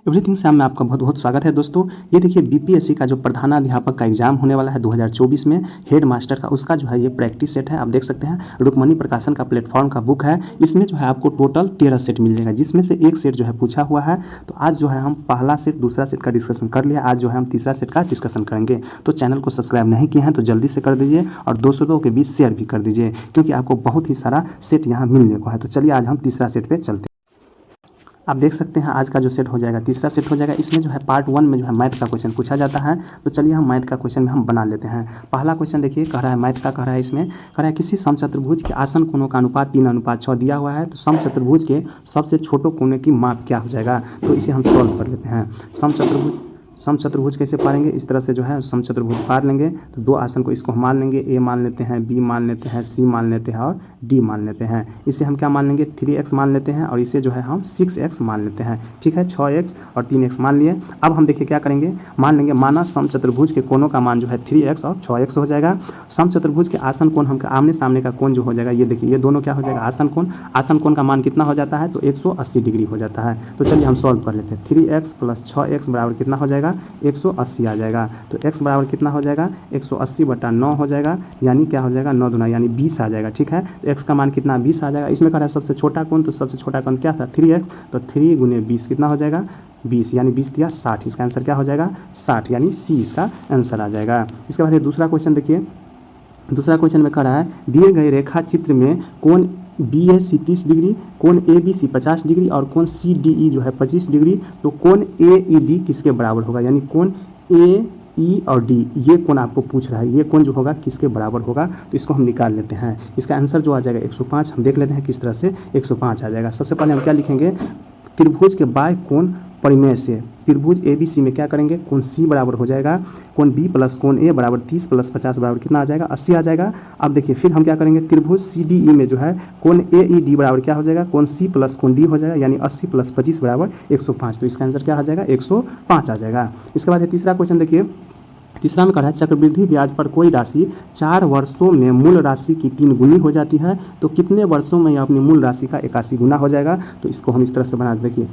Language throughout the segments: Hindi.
एवरीथिंग से में आपका बहुत बहुत स्वागत है दोस्तों। ये देखिए बीपीएससी का जो प्रधानाध्यापक का एग्जाम होने वाला है 2024 में हेड मास्टर का, उसका जो है ये प्रैक्टिस सेट है। आप देख सकते हैं रुक्मणी प्रकाशन का प्लेटफॉर्म का बुक है। इसमें जो है आपको टोटल 13 सेट मिल जाएगा, जिसमें से एक सेट जो है पूछा हुआ है। तो आज जो है हम पहला सेट दूसरा सेट का डिस्कशन कर लिया, आज जो है हम तीसरा सेट का डिस्कशन करेंगे। तो चैनल को सब्सक्राइब नहीं किए हैं तो जल्दी से कर दीजिए और दोस्तों के बीच शेयर भी कर दीजिए, क्योंकि आपको बहुत ही सारा सेट यहाँ मिलने को है। तो चलिए आज हम तीसरा सेट पर चलते हैं। आप देख सकते हैं आज का जो सेट हो जाएगा तीसरा सेट हो जाएगा। इसमें जो है पार्ट 1 में जो है मैथ का क्वेश्चन पूछा जाता है। तो चलिए हम मैथ का क्वेश्चन में हम बना लेते हैं। पहला क्वेश्चन देखिए, कह रहा है मैथ का, कह रहा है इसमें कह रहा है किसी समचतुर्भुज के आसन कोणों का अनुपात 3:6 दिया हुआ है। तो समचतुर्भुज के सबसे छोटे कोने की माप क्या हो जाएगा, तो इसे हम सॉल्व कर लेते हैं। समचतुर्भुज कैसे पालेंगे, इस तरह से जो है समचतुर्भुज पार लेंगे। तो दो आसन को इसको हम मान लेंगे, ए मान लेते हैं, बी मान लेते हैं, सी मान लेते हैं और डी मान लेते हैं। इसे हम क्या मान लेंगे, 3x मान लेते हैं और इसे जो है हम 6x मान लेते हैं। ठीक है, 6x और 3x मान लिए। अब हम देखिए क्या करेंगे, मान लेंगे माना समचतुर्भुज के कोनों का मान जो है 3x और 6x हो जाएगा। समचतुर्भुज के आसन कोण हम आमने सामने का कोण जो हो जाएगा, ये देखिए ये दोनों क्या हो जाएगा, आसन कोण। आसन कोण का मान कितना हो जाता है, तो 180 डिग्री हो जाता है। तो चलिए हम सॉल्व कर लेते हैं। 3x + 6x बराबर कितना हो जाएगा, 180 आ जाएगा। तो x बराबर कितना हो जाएगा, 180/9 हो जाएगा, यानी क्या हो जाएगा, 9 दूना यानी 20 आ जाएगा। ठीक है, तो x का मान कितना, 20 आ जाएगा। इसमें कह रहा है सबसे छोटा कोण, तो सबसे छोटा कोण क्या था, 3x। तो 3 × 20 कितना हो जाएगा, 20, यानी 20 दिया 60। इसका आंसर क्या हो जाएगा, 60, यानी सी इसका आंसर आ जाएगा। इसके बाद ये दूसरा क्वेश्चन देखिए। दूसरा क्वेश्चन में कह रहा है दिए गए रेखा चित्र में कोण BAC 30 डिग्री, कोण ABC 50 डिग्री और कोण CDE जो है 25 डिग्री। तो कोण AED किसके बराबर होगा, यानी कोण AE और D ये कोण आपको पूछ रहा है, ये कोण जो होगा किसके बराबर होगा। तो इसको हम निकाल लेते हैं। इसका आंसर जो आ जाएगा 105। हम देख लेते हैं किस तरह से 105 आ जाएगा। सबसे पहले हम क्या लिखेंगे, त्रिभुज के बाह्य कोण परिमेय से त्रिभुज ABC में क्या करेंगे, कोण C बराबर हो जाएगा कोण B + कोण A बराबर 30 + 50 बराबर कितना आ जाएगा, 80 आ जाएगा। अब देखिए फिर हम क्या करेंगे, त्रिभुज CDE में जो है कोण AED बराबर क्या हो जाएगा, कोण C + कोण D हो जाएगा, यानी 80 + 25 बराबर 105। तो इसका आंसर क्या आ जाएगा, 105 आ जाएगा। इसके बाद तीसरा क्वेश्चन देखिए। तीसरा में कह रहा है चक्रवृद्धि ब्याज पर कोई राशि 4 वर्षों में मूल राशि की 3 गुनी हो जाती है। तो कितने वर्षों में यह अपनी मूल राशि का 81 गुना हो जाएगा। तो इसको हम इस तरह से बना देखिए,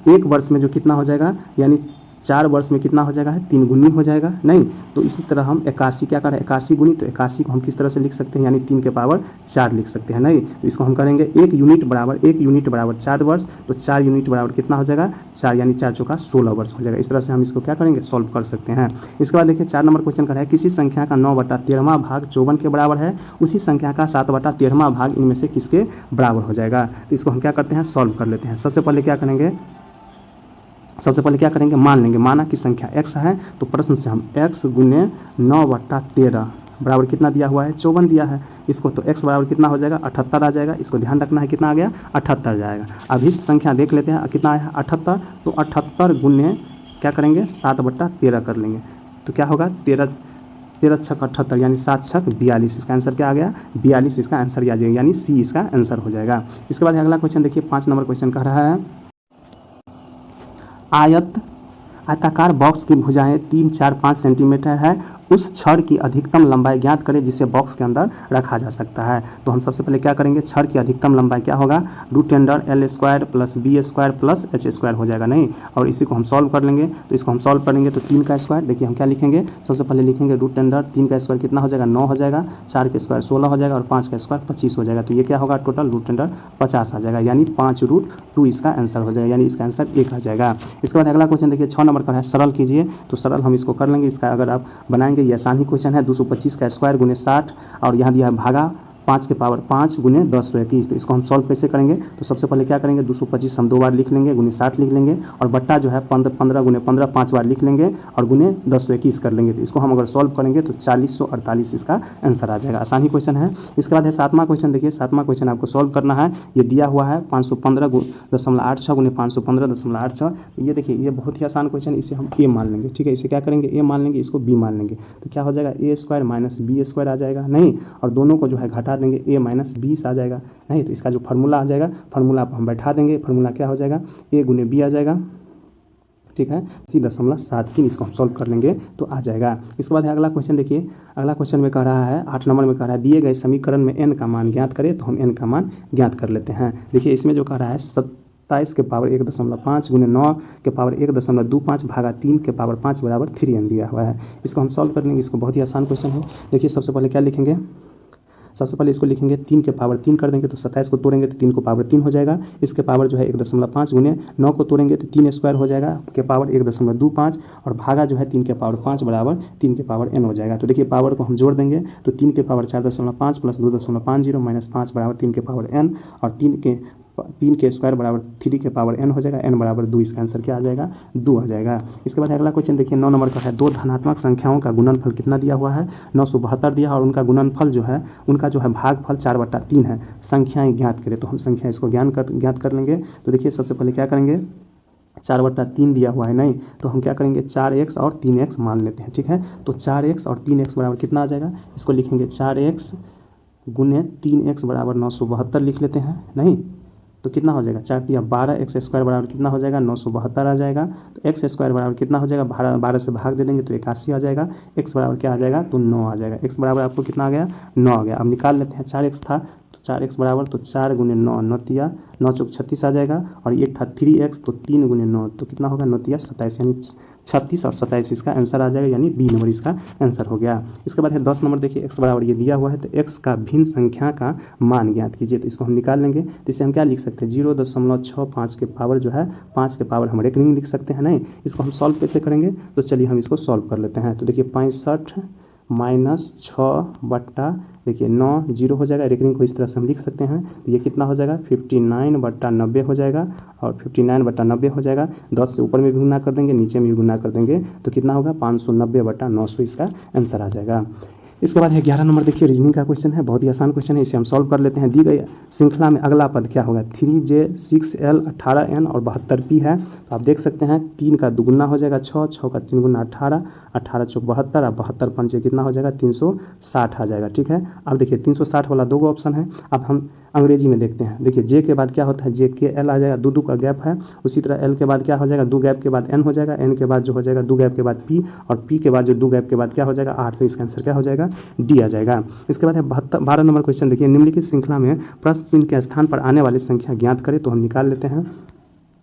एक वर्ष में जो कितना हो जाएगा, यानी 4 वर्ष में कितना हो जाएगा, 3 गुनी हो जाएगा नहीं। तो इसी तरह हम 81 क्या करें, 81 गुनी। तो 81 को हम किस तरह से लिख सकते हैं, यानी 3 के पावर 4 लिख सकते हैं नहीं। तो इसको हम करेंगे 1 यूनिट बराबर 4 वर्ष। तो 4 यूनिट बराबर कितना हो जाएगा, 4, यानी 4 चौका 16 वर्ष हो जाएगा। इस तरह से हम इसको क्या करेंगे, सॉल्व कर सकते हैं। इसके बाद देखिए 4 नंबर क्वेश्चन का है किसी संख्या का 9/13वां भाग 54 के बराबर है, उसी संख्या का 7/13वां भाग इनमें से किसके बराबर हो जाएगा। तो इसको हम क्या करते हैं, सॉल्व कर लेते हैं। सबसे पहले क्या करेंगे, मान लेंगे, माना कि संख्या x है। तो प्रश्न से हम x × 9/13 बराबर कितना दिया हुआ है, 54 दिया है। इसको तो x बराबर कितना हो जाएगा, 78 आ जाएगा। इसको ध्यान रखना है, कितना आ गया, 78 जाएगा। अभिष्ट संख्या देख लेते हैं कितना आया, 78। तो 78 × क्या करेंगे, 7/13 कर लेंगे। तो क्या होगा, 13 6 78, यानी 7 6 42। इसका आंसर क्या आ गया, 42 इसका आंसर आ जाएगा, यानी सी इसका आंसर हो जाएगा। इसके बाद अगला क्वेश्चन देखिए, 5 नंबर क्वेश्चन कह रहा है आयताकार बॉक्स की भुजाएं 3, 4, 5 सेंटीमीटर है, उस छड़ की अधिकतम लंबाई ज्ञात करें जिसे बॉक्स के अंदर रखा जा सकता है। तो हम सबसे पहले क्या करेंगे, छड़ की अधिकतम लंबाई क्या होगा, √L² + B² + H² हो जाएगा नहीं। और इसी को हम सॉल्व कर लेंगे। तो इसको हम सॉल्व करेंगे तो 3 का स्क्वायर, देखिए हम क्या लिखेंगे, सबसे पहले लिखेंगे √L, 3 का स्क्वायर कितना हो जाएगा, 9 हो जाएगा, 4 का स्क्वायर 16 हो जाएगा और 5 का स्क्वायर 25 हो जाएगा। तो ये क्या होगा, टोटल √L 50 आ जाएगा, यानी 5√2 इसका आंसर हो जाएगा, यानी इसका आंसर 1 आ जाएगा। इसके बाद अगला क्वेश्चन देखिए, 6 नंबर का है सरल कीजिए। तो सरल हम इसको कर लेंगे। इसका अगर आप बनाएंगे, ये आसान ही क्वेश्चन है। 225 का स्क्वायर × 60 और यहाँ दिया है भागा 5 के पावर 5 × 1021। तो इसको हम सॉल्व कैसे करेंगे, तो सबसे पहले क्या करेंगे, 225 हम 2 बार लिख लेंगे, × 60 लिख लेंगे और बट्टा जो है 15 × 15 5 बार लिख लेंगे और × 1021 कर लेंगे। तो इसको हम अगर सॉल्व करेंगे तो 4048 इसका आंसर आ जाएगा। आसान ही क्वेश्चन है। इसके बाद है 7वां क्वेश्चन देखिए। 7वां क्वेश्चन आपको सॉल्व करना है। ये दिया हुआ है 515.86 × 515.86। ये देखिए ये बहुत ही आसान क्वेश्चन, इसे हम ए मान लेंगे। ठीक है, इसे क्या करेंगे, ए मान लेंगे, इसको बी मान लेंगे। तो क्या हो जाएगा, A² - B² आ जाएगा नहीं। और दोनों को जो है घटा देंगे, A - 20 आ जाएगा नहीं। तो इसका जो फार्मूला आ जाएगा, फार्मूला आप हम बैठा देंगे। फार्मूला क्या हो जाएगा, A × B आ जाएगा। ठीक है, 80.73 इसको हम सॉल्व कर लेंगे तो आ जाएगा। इसके बाद है अगला क्वेश्चन देखिए। अगला क्वेश्चन में कह रहा है 8 नंबर में कह रहा है दिए गए समीकरण में n का मान ज्ञात करें। तो हम n का मान ज्ञात कर लेते हैं। देखिए इसमें जो कह रहा है 27 के पावर 1.5 गुने 9 के पावर 1.25 भागा 3 के पावर 5 बराबर 3n दिया हुआ है। इसको हम सॉल्व कर लेंगे। इसको बहुत ही आसान क्वेश्चन है। देखिए सबसे पहले क्या लिखेंगे, सबसे पहले इसको लिखेंगे 3 के पावर 3 कर देंगे तो 27 को तोड़ेंगे तो 3 को पावर 3 हो जाएगा। इसके पावर जो है 1.5 गुने 9 को तोड़ेंगे तो 3 स्क्वायर हो जाएगा के पावर 1.25 और भागा जो है 3 के पावर 5 बराबर 3 के पावर n हो जाएगा। तो देखिए पावर को हम जोड़ देंगे तो 3 के पावर 4.5 प्लस 2.50 माइनस 5 बराबर 3 के पावर n और 3 के स्क्वायर बराबर 3 के पावर n हो जाएगा। n बराबर 2, इसका आंसर क्या आ जाएगा 2 आ जाएगा। इसके बाद अगला क्वेश्चन देखिए 9 नंबर का है। दो धनात्मक संख्याओं का गुणनफल कितना दिया हुआ है, 972 दिया है और उनका गुणनफल जो है उनका जो है भागफल 4/3 है। संख्याएं ज्ञात करें तो हम संख्या इसको ज्ञात कर लेंगे। तो देखिए सबसे पहले क्या करेंगे, 4/3 दिया हुआ है नहीं तो हम क्या करेंगे 4x और 3x मान लेते हैं। ठीक है, तो 4x और 3x बराबर कितना आ जाएगा, इसको लिखेंगे 4x गुने 3x बराबर 972 लिख लेते हैं। नहीं तो कितना हो जाएगा 4 या 12, एक्स स्क्वायर बराबर कितना हो जाएगा 972 आ जाएगा। तो एक्स स्क्वायर बराबर कितना हो जाएगा 12 से भाग दे देंगे तो 81 आ जाएगा। एक्स बराबर क्या आ जाएगा तो 9 आ जाएगा। एक्स बराबर आपको कितना आ गया 9 आ गया। अब निकाल लेते हैं 4x था तो 4x बराबर तो 4 गुने 9 9 9 चौक 36 आ जाएगा और ये था 3x तो 3 गुने 9 तो कितना होगा 9 27 यानी 36 और 27 इसका आंसर आ जाएगा यानी बी नंबर इसका आंसर हो गया। इसके बाद है 10 नंबर देखिए x बराबर ये दिया हुआ है तो x का भिन्न संख्या का मान ज्ञात कीजिए। तो इसको हम निकाल लेंगे तो इसे हम क्या लिख सकते हैं 0.65 के पावर जो है 5 के पावर हम रेकनिंग लिख सकते हैं। नहीं इसको हम सॉल्व कैसे करेंगे तो चलिए हम इसको सॉल्व कर लेते हैं। तो देखिए 65 माइनस 6 बट्टा देखिए 9 0 हो जाएगा। रेकनिंग को इस तरह से हम लिख सकते हैं तो ये कितना हो जाएगा 59/90 हो जाएगा और 59/90 हो जाएगा। 10 से ऊपर में भी गुना कर देंगे नीचे में भी गुना कर देंगे तो कितना होगा 590/900 इसका आंसर आ जाएगा। इसके बाद है 11 नंबर देखिए रीजनिंग का क्वेश्चन है, बहुत ही आसान क्वेश्चन है, इसे हम सॉल्व कर लेते हैं। दी गई श्रृंखला में अगला पद क्या होगा 3j 6l 18n और 72p है। तो आप देख सकते हैं 3 का दुगुना हो जाएगा 6, 6 का 3 गुना 18, 18 चौक 72 और 72 पंचे कितना हो जाएगा 360 आ जाएगा। ठीक है, अब देखिए 360 वाला दो ऑप्शन है। अब हम अंग्रेजी में देखते हैं। देखिए जे के बाद क्या होता है जे के एल आ जाएगा, दो का गैप है। उसी तरह एल के बाद क्या हो जाएगा 2 गैप के बाद एन हो जाएगा, एन के बाद जो हो जाएगा 2 गैप के बाद पी और पी के बाद जो 2 गैप के बाद क्या हो जाएगा 8। तो इसका आंसर क्या हो जाएगा डी आ जाएगा। इसके बाद है 12 नंबर क्वेश्चन देखिए निम्नलिखित श्रृंखला में प्रश्न चिन्ह के स्थान पर आने वाली संख्या ज्ञात करें। तो हम निकाल लेते हैं,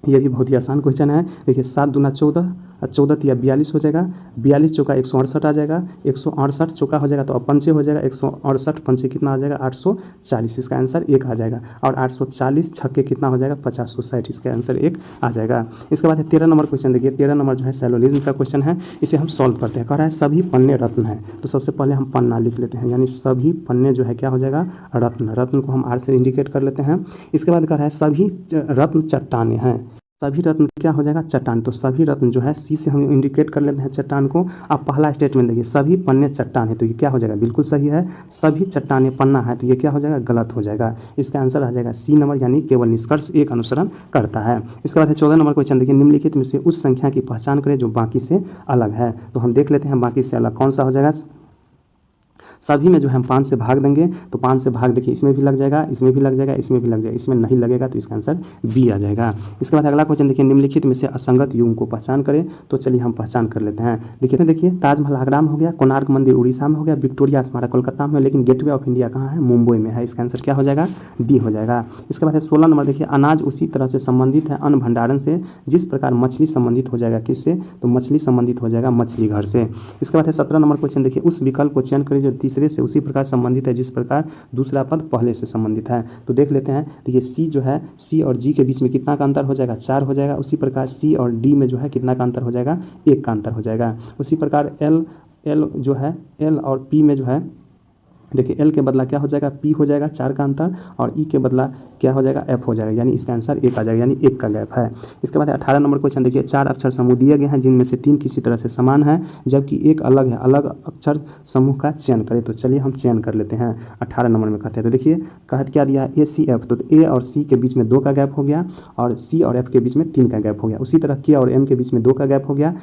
ये भी बहुत ही आसान क्वेश्चन है। देखिए 7 दूना 14, 14 या 42 हो जाएगा, 42 चौका 168 आ जाएगा, 168 चौका हो जाएगा तो अब पंचे हो जाएगा 168 पंचे कितना आ जाएगा 840, इसका आंसर 1 आ जाएगा। और 840 छक्के कितना हो जाएगा 5060, इसका आंसर 1 आ जाएगा। इसके बाद है 13 नंबर क्वेश्चन देखिए 13 नंबर जो है सैलोलिज्म का क्वेश्चन है, इसे हम सॉल्व करते हैं। कह रहा है सभी पन्ने रत्न है। तो सबसे पहले हम पन्ना लिख लेते हैं यानी सभी पन्ने जो है क्या हो जाएगा रत्न, रत्न को हम आर से इंडिकेट कर लेते हैं। इसके बाद कह रहा है सभी रत्न चट्टाने हैं, सभी रत्न क्या हो जाएगा चट्टान। तो सभी रत्न जो है सी से हम इंडिकेट कर लेते हैं चट्टान को। अब पहला स्टेटमेंट देखिए सभी पन्ने चट्टान है तो ये क्या हो जाएगा बिल्कुल सही है। सभी चट्टाने पन्ना है तो ये क्या हो जाएगा गलत हो जाएगा। इसका आंसर आ जाएगा सी नंबर यानी केवल निष्कर्ष एक अनुसरण करता है। इसके बाद है 14 नंबर क्वेश्चन देखिए निम्नलिखित में से उस संख्या की पहचान करें जो बाकी से अलग है। तो हम देख लेते हैं बाकी से अलग कौन सा हो जाएगा। सभी में जो है हम 5 से भाग देंगे तो 5 से भाग देखिए इसमें भी लग जाएगा, इसमें भी लग जाएगा, इसमें भी लग जाएगा, इसमें नहीं लगेगा तो इसका आंसर बी आ जाएगा। इसके बाद अगला क्वेश्चन देखिए निम्नलिखित में से असंगत युग्म को पहचान करें। तो चलिए हम पहचान कर लेते हैं। देखिए ताजमहल आगरा में हो गया, कोणार्क मंदिर उड़ीसा में हो गया, विक्टोरिया स्मारक कोलकाता में, लेकिन गेटवे ऑफ इंडिया कहाँ है मुंबई में है। इसका आंसर क्या हो जाएगा डी हो जाएगा। इसके बाद है 16 नंबर देखिए अनाज उसी तरह से संबंधित है अन्न भंडारण से जिस प्रकार मछली संबंधित हो जाएगा किससे, तो मछली संबंधित हो जाएगा मछली घर से। इसके बाद है 17 नंबर क्वेश्चन देखिए उस विकल्प को चयन करें जो तीसरे से उसी प्रकार संबंधित है जिस प्रकार दूसरा पद पहले से संबंधित है। तो देख लेते हैं देखिए सी जो है सी और जी के बीच में कितना का अंतर हो जाएगा 4 हो जाएगा। उसी प्रकार सी और डी में जो है कितना का अंतर हो जाएगा 1 का अंतर हो जाएगा। उसी प्रकार एल जो है एल और पी में जो है देखिए एल के बदला क्या हो जाएगा पी हो जाएगा 4 का अंतर और ई के बदला क्या हो जाएगा एफ हो जाएगा यानी इसका आंसर 1 आ जाएगा यानी 1 का गैप है। इसके बाद 18 नंबर क्वेश्चन देखिए 4 अक्षर समूह दिए गए हैं जिनमें से 3 किसी तरह से समान है जबकि एक अलग है, अलग अक्षर समूह का चयन करें। तो चलिए हम चयन कर लेते हैं। 18 नंबर में कहते हैं तो देखिए कहते क्या दिया है ए सी एफ, तो ए और सी के बीच में 2 का गैप हो गया और सी और एफ के बीच में 3 का गैप हो गया। उसी तरह के और एम के बीच में 2 का गैप हो गया,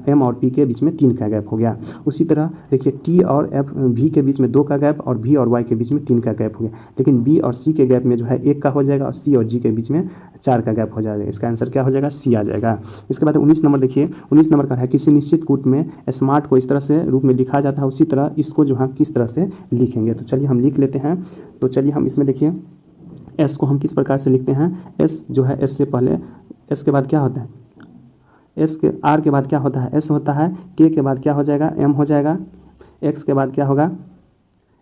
एम और पी के बीच में 3 का गैप हो गया। उसी तरह देखिए टी और एफ भी के बीच में 2 का गैप और भी और वाई के बीच में 3 का गैप हो गया, लेकिन बी और सी के गैप में जो है 1 का हो जाएगा और सी और जी के बीच में 4 का गैप हो जाएगा। इसका आंसर क्या हो जाएगा सी आ जाएगा। इसके बाद 19 नंबर देखिए 19 नंबर का है किसी निश्चित कूट में स्मार्ट को इस तरह से रूप में लिखा जाता है उसी तरह इसको जो हम किस तरह से लिखेंगे। तो चलिए हम लिख लेते हैं। तो चलिए हम इसमें देखिए एस को हम किस प्रकार से लिखते हैं, एस जो है एस से पहले, एस के बाद क्या होता है, एस के आर के बाद क्या होता है, एस होता है, के के बाद क्या हो जाएगा, एम हो जाएगा, एक्स के बाद क्या होगा,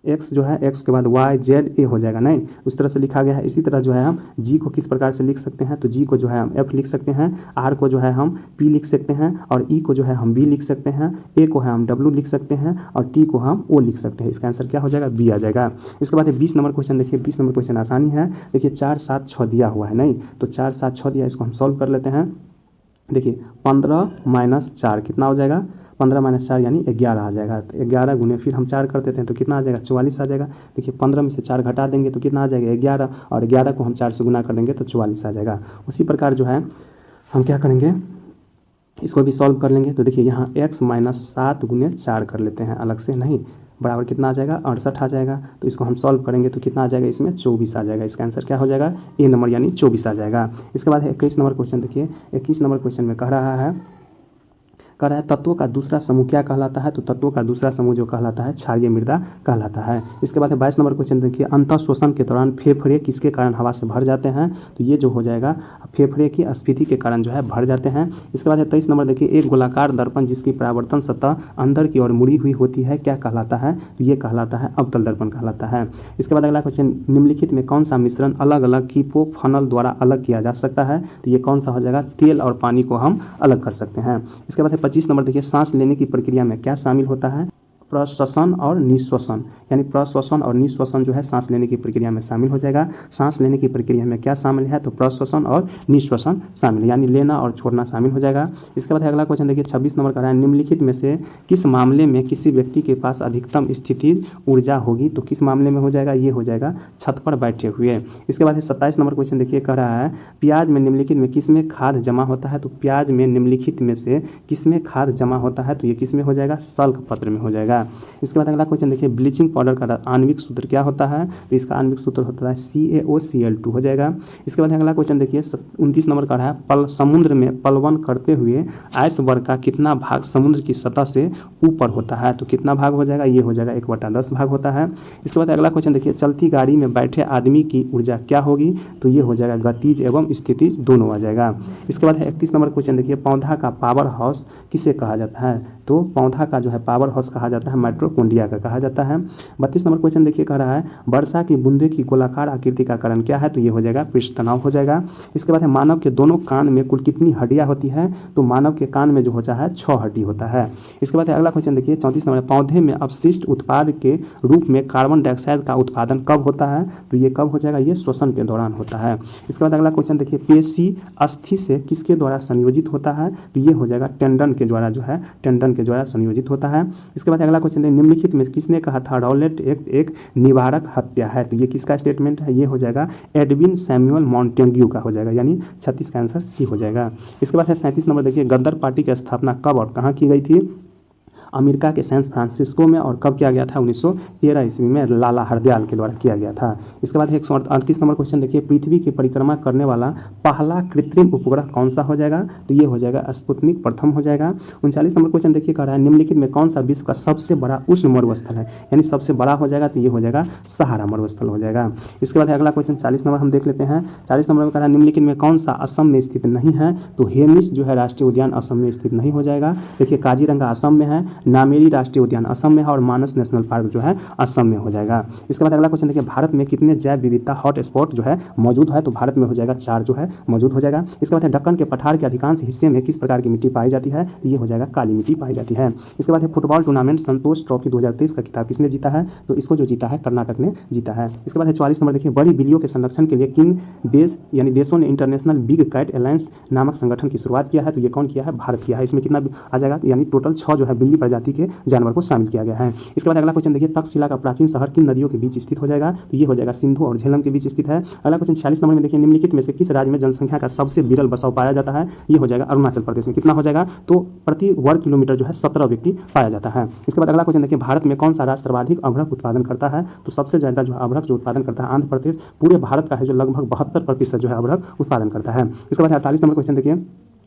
एक्स जो है एक्स के बाद वाई जेड ए हो जाएगा, नहीं उस तरह से लिखा गया है। इसी तरह जो है हम जी को किस प्रकार से लिख सकते हैं, तो जी को जो है हम एफ लिख सकते हैं, आर को जो है हम पी लिख सकते हैं, और ई को जो है हम बी लिख सकते हैं, ए को है हम डब्ल्यू लिख सकते हैं, और टी को हम ओ लिख सकते हैं। इसका आंसर क्या हो जाएगा, बी आ जाएगा। इसके बाद 20 नंबर क्वेश्चन देखिए, 20 नंबर क्वेश्चन आसानी है। देखिए 4 7 6 दिया हुआ है, नहीं तो 4 7 6 दिया, इसको हम सॉल्व कर लेते हैं। देखिए 15 - 4 कितना हो जाएगा, 15 - 4 यानी 11 आ जाएगा। तो 11 गुने फिर हम 4 कर देते हैं तो कितना आ जाएगा, 44 आ जाएगा। देखिए 15 में से 4 घटा देंगे तो कितना आ जाएगा, 11, और 11 को हम 4 से गुना कर देंगे तो 44 आ जाएगा। उसी प्रकार जो है हम क्या करेंगे, इसको भी सॉल्व कर लेंगे। तो देखिए यहाँ x - 7 गुने 4 कर लेते हैं अलग से, नहीं बराबर कितना आ जाएगा, 68 आ जाएगा। तो इसको हम सॉल्व करेंगे तो कितना आ जाएगा, इसमें 24 आ जाएगा। इसका आंसर क्या हो जाएगा, ए नंबर यानी 24 आ जाएगा। इसके बाद 21 नंबर क्वेश्चन देखिए, 21 नंबर क्वेश्चन में कह रहा है तत्वों का दूसरा समूह क्या कहलाता है, तो तत्वों का दूसरा समूह जो कहलाता है क्षारीय मृदा कहलाता है। इसके बाद 22 नंबर क्वेश्चन देखिए, अंतः शोषण के दौरान फेफड़े किसके कारण हवा से भर जाते हैं, तो ये जो हो जाएगा फेफड़े की स्फीति के कारण जो है भर जाते हैं। इसके बाद 23 नंबर देखिए, एक गोलाकार दर्पण जिसकी परावर्तन सतह अंदर की ओर मुड़ी हुई होती है क्या कहलाता है, तो ये कहलाता है अवतल दर्पण कहलाता है। इसके बाद अगला क्वेश्चन, निम्नलिखित में कौन सा मिश्रण अलग अलग कीपो फनल द्वारा अलग किया जा सकता है, तो ये कौन सा हो जाएगा, तेल और पानी को हम अलग कर सकते हैं। इसके बाद 25 नंबर देखिए, सांस लेने की प्रक्रिया में क्या शामिल होता है, प्रश्वसन और निश्वसन, यानी प्रश्वसन और निश्वसन जो है सांस लेने की प्रक्रिया में शामिल हो जाएगा। सांस लेने की प्रक्रिया में क्या शामिल है, तो प्रश्वसन और निश्वसन शामिल है, यानी लेना और छोड़ना शामिल हो जाएगा। इसके बाद अगला क्वेश्चन देखिए 26 नंबर का है, निम्नलिखित में से किस मामले में किसी व्यक्ति के पास अधिकतम स्थितिज ऊर्जा होगी, तो किस मामले में हो जाएगा, ये हो जाएगा छत पर बैठे हुए। इसके बाद 27 नंबर क्वेश्चन देखिए, कह रहा है प्याज में निम्नलिखित में किसमें खाद जमा होता है, तो प्याज में निम्नलिखित में से किसमें खाद जमा होता है, तो ये किसमें हो जाएगा, सल्क पत्र में हो जाएगा। इसके बाद अगला क्वेश्चन देखिए, ब्लीचिंग पाउडर का आणविक सूत्र क्या होता है, तो इसका आणविक सूत्र होता है CaOCl2 हो जाएगा। इसके बाद अगला क्वेश्चन देखिए 29 नंबर का है, समुद्र में पलवन करते हुए आइसबर्ग का कितना भाग समुद्र की सतह से ऊपर होता है, तो कितना भाग हो जाएगा, ये हो जाएगा 1/10 भाग होता है। इसके बाद अगला क्वेश्चन देखिए, चलती गाड़ी में बैठे आदमी की ऊर्जा क्या होगी, तो ये हो जाएगा गतिज एवं स्थितिज दोनों आ जाएगा। इसके बाद 31 नंबर क्वेश्चन देखिए, पौधा का पावर हाउस किसे कहा जाता है, तो पौधा का जो है पावर हाउस कहा जाता है माइटोकॉन्ड्रिया का कहा जाता है। 32 नंबर क्वेश्चन देखिए, कह रहा है वर्षा की बूंदे की गोलाकार आकृति का कारण क्या है, तो ये हो जाएगा पृष्ठ तनाव हो जाएगा। इसके बाद है मानव के दोनों कान में कुल कितनी हड्डियां होती है, तो मानव के कान में जो होता है 6 हड्डी होता है। इसके बाद अगला क्वेश्चन देखिए 34 नंबर, पौधे में अपशिष्ट उत्पाद के रूप में कार्बन डाइऑक्साइड का उत्पादन कब होता है, तो ये कब हो जाएगा, ये श्वसन के दौरान होता है। इसके बाद अगला क्वेश्चन देखिए, पेशी अस्थि से किसके द्वारा संयोजित होता है, तो ये हो जाएगा टेंडन के द्वारा जो है टेंडन के द्वारा संयोजित होता है। इसके बाद अगला क्वेश्चन देखिए, निम्नलिखित में किसने कहा था रॉलेट एक्ट एक निवारक हत्या है, तो ये किसका स्टेटमेंट है, ये हो जाएगा एडविन सैमुअल मॉन्टेग्यू का हो जाएगा, यानी 36 का आंसर सी हो जाएगा। इसके बाद है 37 नंबर देखिए, गद्दार पार्टी की स्थापना कब और कहाँ की गई थी, अमेरिका के सैन फ्रांसिस्को में, और कब किया गया था, 1913 ईस्वी में लाला हरदयाल के द्वारा किया गया था। इसके बाद 138 नंबर क्वेश्चन देखिए, पृथ्वी की परिक्रमा करने वाला पहला कृत्रिम उपग्रह कौन सा हो जाएगा, तो ये हो जाएगा स्पुतनिक प्रथम हो जाएगा। 39 नंबर क्वेश्चन देखिए, कह रहा है निम्नलिखित में कौन सा विश्व का सबसे बड़ा उष्ण मरुस्थल है, यानी सबसे बड़ा हो जाएगा, तो ये हो जाएगा सहारा मरुस्थल हो जाएगा। इसके बाद अगला क्वेश्चन 40 नंबर हम देख लेते हैं। 40 नंबर में कह रहा है निम्नलिखित में कौन सा असम में स्थित नहीं है, तो हेमिस जो है राष्ट्रीय उद्यान असम में स्थित नहीं हो जाएगा। देखिए काजीरंगा असम में है, नामेरी राष्ट्रीय उद्यान असम में है, और मानस नेशनल पार्क जो है असम में हो जाएगा। इसके बाद अगला क्वेश्चन देखिए, भारत में कितने जैव विविधता हॉट स्पॉट जो है मौजूद है, तो भारत में हो जाएगा 4 जो है मौजूद हो जाएगा। इसके बाद दक्कन के पठार के अधिकांश हिस्से में किस प्रकार की मिट्टी पाई जाती है, तो ये हो जाएगा काली मिट्टी पाई जाती है। इसके बाद फुटबॉल टूर्नामेंट संतोष ट्रॉफी 2023 का खिताब किसने जीता है, तो इसको जो जीता है कर्नाटक ने जीता है। इसके बाद 44 नंबर देखिए, बड़ी बिल्लियों के संरक्षण के लिए किन देश यानी देशों ने इंटरनेशनल बिग कैट अलायंस नामक संगठन की शुरुआत किया है, तो ये कौन किया है, भारत किया है। इसमें कितना आ जाएगा, यानी टोटल 6 जो है बिल्ली प्रजाति के जानवर को शामिल किया गया है। इसके बाद अगला क्वेश्चन देखिए, तक्षशिला का प्राचीन शहर किन नदियों के बीच स्थित हो जाएगा, तो ये हो जाएगा सिंधु और झेलम के बीच स्थित है। अगला क्वेश्चन 46 नंबर में देखिए, निम्नलिखित में से किस राज्य में जनसंख्या का सबसे विरल बसाव पाया जाता है, ये हो जाएगा अरुणाचल प्रदेश में। कितना हो जाएगा, तो प्रति वर्ग किलोमीटर जो है 17 व्यक्ति पाया जाता है। इसके बाद अगला क्वेश्चन देखिए, भारत में कौन सा राज्य सर्वाधिक अभ्रक उत्पादन करता है, तो सबसे ज्यादा जो अभ्रक जो उत्पादन करता है आंध्र प्रदेश पूरे भारत का है, जो लगभग 72% जो है अभ्रक उत्पादन करता है। इसके बाद 48 नंबर क्वेश्चन देखिए,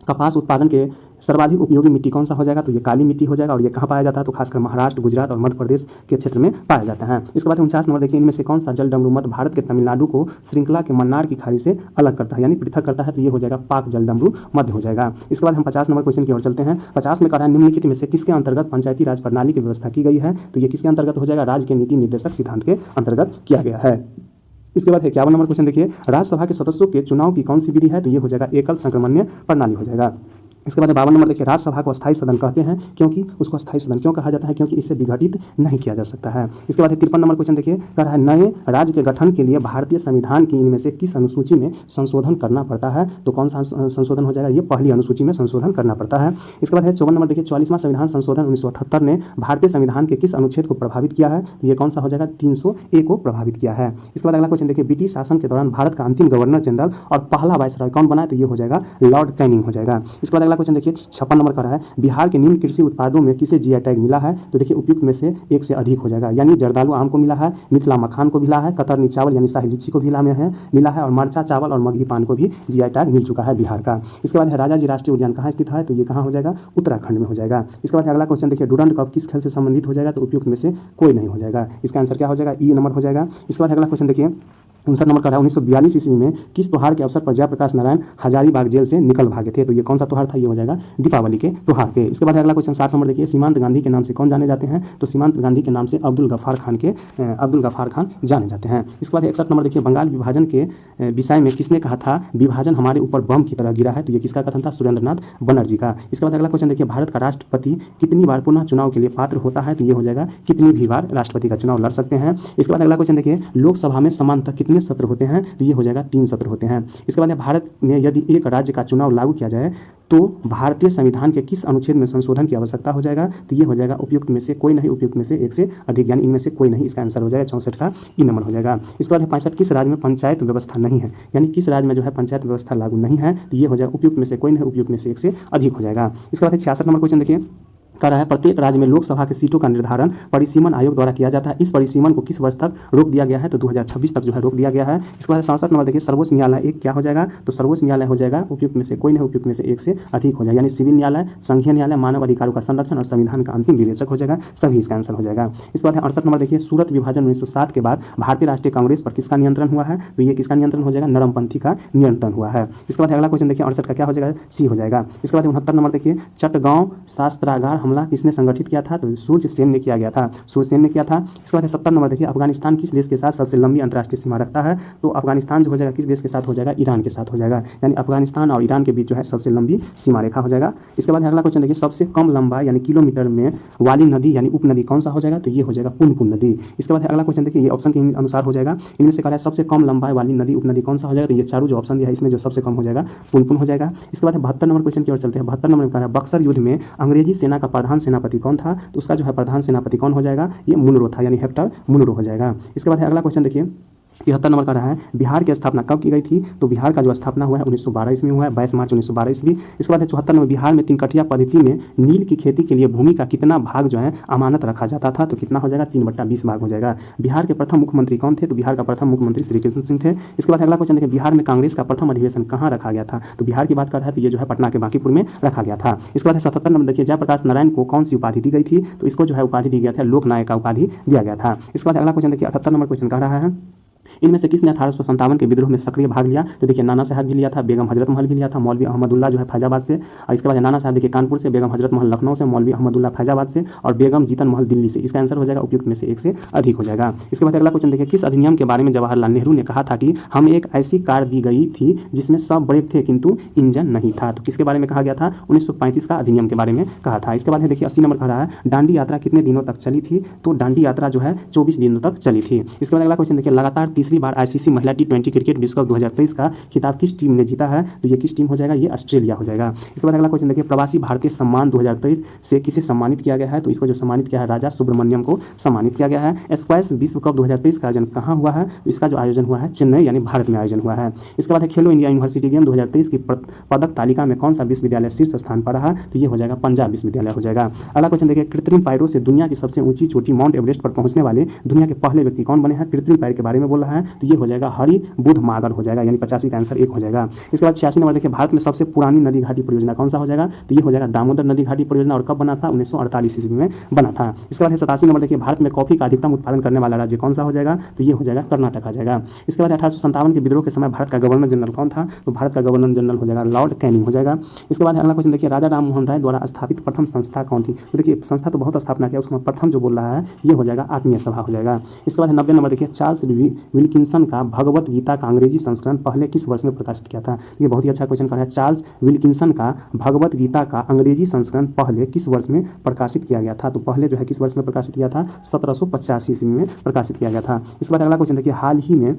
कपास उत्पादन के सर्वाधिक उपयोगी मिट्टी कौन सा हो जाएगा? तो ये काली मिट्टी हो जाएगा। और ये कहाँ पाया जाता है? तो खासकर महाराष्ट्र, गुजरात और मध्य प्रदेश के क्षेत्र में पाया जाता है। इसके बाद 49 नंबर देखिए, इनमें से कौन सा जल डमरू मध्य भारत के तमिलनाडु को श्रृंखला के मन्नार की खाड़ी से अलग करता है, यानी पृथक करता है? तो ये हो जाएगा पाक जल डमरू मध्य हो जाएगा। इसके बाद हम 50 नंबर क्वेश्चन की ओर चलते हैं। 50 में कह रहा है, निम्नलिखित में से किसके अंतर्गत पंचायती राज प्रणाली की व्यवस्था की गई है? तो ये किसके अंतर्गत हो जाएगा? राज्य के नीति निर्देशक सिद्धांत के अंतर्गत किया गया है। इसके बाद 51 नंबर क्वेश्चन देखिए, राज्यसभा के सदस्यों के चुनाव की कौन सी विधि है? तो ये हो जाएगा एकल संक्रमण्य प्रणाली हो जाएगा। इसके बाद 52 नंबर देखिए, राज्यसभा को अस्थायी सदन कहते हैं क्योंकि उसको अस्थायी सदन क्यों कहा जाता है? क्योंकि इससे विघटित नहीं किया जा सकता है। इसके बाद 53 नंबर क्वेश्चन देखिए, कह रहा है नए राज्य के गठन के लिए भारतीय संविधान की इनमें से किस अनुसूची में संशोधन करना पड़ता है? तो कौन सा संशोधन हो जाएगा? ये पहली अनुसूची में संशोधन करना पड़ता है। इसके बाद 54 नंबर देखिए, 44वां संविधान संशोधन 1978 ने भारतीय संविधान के किस अनुच्छेद को प्रभावित किया है? तो ये कौन सा हो जाएगा? 300A को प्रभावित किया है। इसके बाद अगला क्वेश्चन देखिए, ब्रिटिश शासन के दौरान भारत का अंतिम गवर्नर जनरल और पहला वायसराय कौन बना है? तो ये हो जाएगा लॉर्ड कैनिंग हो जाएगा। इसके बाद अगला क्वेश्चन देखिए, 56 नंबर का है, बिहार के निम्न कृषि उत्पादों में किसे जीआई टैग मिला है? तो देखिए उपयुक्त में से एक से अधिक हो जाएगा, यानी जर्दालू आम को मिला है, मिथिला मखान को मिला है, कतरनी चावल यानी शाही लीची को मिला है और मरचा चावल और मगही पान को भी जीआई टैग मिल चुका है बिहार का। इसके बाद है राजाजी राष्ट्रीय उद्यान कहाँ स्थित है? तो ये कहाँ हो जाएगा? उत्तराखंड में हो जाएगा। इसके बाद अगला क्वेश्चन देखिए, डूरंड कप किस खेल से संबंधित हो जाएगा? तो उपयुक्त में से कोई नहीं हो जाएगा। इसका आंसर क्या हो जाएगा? ई नंबर हो जाएगा। इसके बाद अगला क्वेश्चन देखिए, 59 नंबर का है, 1942 ईस्वी में किस त्योहार के अवसर पर जयप्रकाश नारायण हजारीबाग जेल से निकल भागे थे? तो ये कौन सा त्योहार था? ये हो जाएगा दीपावली के त्योहार पे। इसके बाद अगला क्वेश्चन 60 नंबर देखिए, सीमांत गांधी के नाम से कौन जाने जाते हैं? तो सीमांत गांधी के नाम से अब्दुल गफ्फार खान जाने जाते हैं। इसके बाद 61 नंबर देखिए, बंगाल विभाजन के विषय में किसने कहा था विभाजन हमारे ऊपर बम की तरह गिरा है? तो ये किसका कथन था? सुरेंद्रनाथ बनर्जी का। इसके बाद अगला क्वेश्चन देखिए, भारत का राष्ट्रपति कितनी बार पुनः चुनाव के लिए पात्र होता है? तो ये हो जाएगा कितनी भी बार राष्ट्रपति का चुनाव लड़ सकते हैं। इसके बाद अगला क्वेश्चन देखिए, लोकसभा में समानतः कितने सत्र होते हैं? तो ये हो जाएगा 3 सत्र होते हैं। इसके बाद भारत में यदि एक राज्य का चुनाव लागू किया जाए तो भारतीय संविधान के किस अनुच्छेद में संशोधन की आवश्यकता हो जाएगा? तो ये हो जाएगा उपयुक्त में से कोई नहीं, उपयुक्त में से एक से अधिक, यानी इनमें से कोई नहीं। इसका आंसर हो जाएगा 64 का ई नंबर हो जाएगा। इसके बाद 65 किस राज्य में पंचायत व्यवस्था नहीं है? यानी किस राज्य में जो है पंचायत व्यवस्था लागू नहीं है? तो ये हो जाएगा उपयुक्त में से कोई नहीं, उपयुक्त में से एक से अधिक हो जाएगा। इसके बाद 66 नंबर क्वेश्चन देखिए, कह रहा है प्रत्येक राज्य में लोकसभा की सीटों का निर्धारण परिसीमन आयोग द्वारा किया जाता है। इस परिसीमन को किस वर्ष तक रोक दिया गया है? तो 2026 तक जो है रोक दिया गया है। इसके बाद 67 नंबर देखिए, सर्वोच्च न्यायालय एक क्या हो जाएगा? तो सर्वोच्च न्यायालय हो जाएगा उपयुक्त में से कोई नहीं, उपयुक्त में से एक से अधिक हो जाएगा, यानी सिविल न्यायालय, संघीय न्यायालय, मानव अधिकारों का संरक्षण और संविधान का अंतिम विवेचक हो जाएगा। सभी इसका आंसर हो जाएगा। इसके बाद 68 नंबर देखिए, सूरत विभाजन 1907 के बाद भारतीय राष्ट्रीय कांग्रेस पर किसका नियंत्रण हुआ है? तो ये किसका नियंत्रण हो जाएगा? नरमपंथी का नियंत्रण हुआ है। इसके बाद अगला क्वेश्चन देखिए, 68 का क्या हो जाएगा? सी हो जाएगा। इसके बाद 69 नंबर देखिए, चटगांव शस्त्रागार हमला किसने संगठित किया था? तो सूर्य सेन ने किया गया था, सूर्य सेन ने किया था। इसके बाद 70 नंबर देखिए, अफगानिस्तान किस देश के साथ सबसे लंबी अंतर्राष्ट्रीय सीमा रखता है? तो अफगानिस्तान जो हो जाएगा किस देश के साथ हो जाएगा? ईरान के साथ हो जाएगा, यानी अफगानिस्तान और ईरान के बीच जो है सबसे लंबी सीमा रेखा हो जाएगा। इसके बाद अगला क्वेश्चन देखिए, सबसे कम लंबाई यानी किलोमीटर में वाली नदी यानी उपनदी कौन सा हो जाएगा? तो ये हो जाएगा पुनपुन नदी। इसके बाद अगला क्वेश्चन देखिए, ये ऑप्शन के अनुसार हो जाएगा, इनमें से कह रहा है सबसे कम लंबाई वाली नदी उपनदी कौन सा हो जाएगा? तो ये चारों जो ऑप्शन दिया है इसमें जो सबसे कम हो जाएगा पुनपुन हो जाएगा। इसके बाद 72 नंबर क्वेश्चन की ओर चलते हैं। 72 नंबर में कह रहा है बक्सर युद्ध में अंग्रेजी सेना का प्रधान सेनापति कौन था? तो उसका जो है प्रधान सेनापति कौन हो जाएगा? ये मुनरो था, यानी हेक्टर मुनरो हो जाएगा। इसके बाद अगला क्वेश्चन देखिए, 73 नंबर का रहा है, बिहार की स्थापना कब की गई थी? तो बिहार का जो स्थापना हुआ है 1912 ईस्वी में हुआ है, 22 मार्च 1912 ईस्वी। इसके बाद 74 में बिहार में 3 कठिया पद्धति में नील की खेती के लिए भूमि का कितना भाग जो है अमानत रखा जाता था? तो कितना हो जाएगा? 3/20 भाग हो जाएगा। बिहार के प्रथम मुख्यमंत्री कौन थे? तो बिहार का प्रथम मुख्यमंत्री श्री कृष्ण सिंह थे। इसके बाद अगला क्वेश्चन देखिए, बिहार में कांग्रेस का प्रथम अधिवेशन कहाँ रखा गया था? तो बिहार की बात कर रहा है तो ये जो है पटना के बांकीपुर में रखा गया था। इसके बाद 77 नंबर देखिए, जयप्रकाश नारायण को कौन सी उपाधि दी गई थी? तो इसको जो है उपाधि दी गया था लोकनायक का उपाधि दिया गया था। इसके बाद अगला क्वेश्चन देखिए, 78 नंबर क्वेश्चन कह रहा है, इनमें से किसने 1857 के विद्रोह में सक्रिय भाग लिया? तो देखिए नाना साहब भी लिया था, बेगम हजरत महल भी लिया था, मौलवी अहमदुल्ला जो है फैजाबाद से, और इसके बाद नाना साहब देखिए कानपुर से, बेगम हजरत महल लखनऊ से, मौलवी अहमदुल्ला फैजाबाद से और बेगम जीतन महल दिल्ली से। इसका आंसर हो जाएगा उपयुक्त में से एक से अधिक हो जाएगा। इसके बाद अगला क्वेश्चन देखिए, किस अधिनियम के बारे में जवाहरलाल नेहरू ने कहा था कि हमें एक ऐसी कार दी गई थी जिसमें सब ब्रेक थे किंतु इंजन नहीं था? तो किसके बारे में कहा गया था? 1935 का अधिनियम के बारे में कहा था। इसके बाद देखिए 80 नंबर कह रहा है, दांडी यात्रा कितने दिनों तक चली थी? तो दांडी यात्रा जो है 24 दिनों तक चली थी। इसके बाद अगला क्वेश्चन देखिए, लगातार तीसरी बार आईसीसी महिला T20 क्रिकेट विश्व कप 2023 का खिताब किस टीम ने जीता है? तो ये किस टीम हो जाएगा? ये ऑस्ट्रेलिया हो जाएगा। इसके बाद अगला क्वेश्चन देखिए, प्रवासी भारतीय सम्मान 2023 से किसे सम्मानित किया गया है? तो इसको जो सम्मानित किया है राजा सुब्रमण्यम को सम्मानित किया गया है। स्क्वैश विश्व कप 2023 का आयोजन कहाँ हुआ है? तो इसका जो आयोजन हुआ है चेन्नई यानी भारत में आयोजन हुआ है। इसके बाद खेलो इंडिया यूनिवर्सिटी गेम 2023 की पदक तालिका में कौन सा विश्वविद्यालय शीर्ष स्थान पर रहा? तो ये हो जाएगा पंजाब विश्वविद्यालय हो जाएगा। अगला क्वेश्चन देखिए, कृत्रिम पैरों से दुनिया की सबसे ऊंची चोटी माउंट एवरेस्ट पर पहुंचने वाले दुनिया के पहले व्यक्ति कौन बने हैं? कृत्रिम पैर के बारे में बोल बोला है तो ये हो जाएगा हरि बुध मागर हो जाएगा, यानी 85 का आंसर 1 हो जाएगा। इसके बाद 86 नंबर देखिए भारत में सबसे पुरानी नदी घाटी परियोजना कौन सा हो जाएगा, तो ये हो जाएगा दामोदर नदी घाटी परियोजना, और कब बना था, 1948 ईस्वी में बना था। इसके बाद 87 नंबर देखिए भारत में कॉफी का अधिकतम उत्पादन करने वाला राज्य कौन सा हो जाएगा, तो ये हो जाएगा कर्नाटक आ जाएगा। इसके बाद 1857 के विद्रोह के समय भारत का गवर्नर जनरल कौन था, तो भारत का गवर्नर जनरल हो जाएगा लॉर्ड कैनिंग हो जाएगा। इसके बाद अगला क्वेश्चन देखिए राजा राम मोहन राय द्वारा स्थापित प्रथम संस्था कौन थी, तो देखिए संस्था तो बहुत स्थापना किया, उसमें प्रथम जो बोल रहा है ये हो जाएगा आत्मीय सभा हो जाएगा। इसके बाद 90 नंबर देखिए चार्ल्स विल्किंसन का भगवत गीता का अंग्रेजी संस्करण पहले किस वर्ष में प्रकाशित किया था, ये बहुत ही अच्छा क्वेश्चन कर रहा है। चार्ल्स विल्किंसन का भगवत गीता का अंग्रेजी संस्करण पहले किस वर्ष में प्रकाशित किया गया था, तो पहले जो है किस वर्ष में प्रकाशित किया था, 1785 ईस्वी में प्रकाशित किया गया था। इसके बाद अगला क्वेश्चन देखिए हाल ही में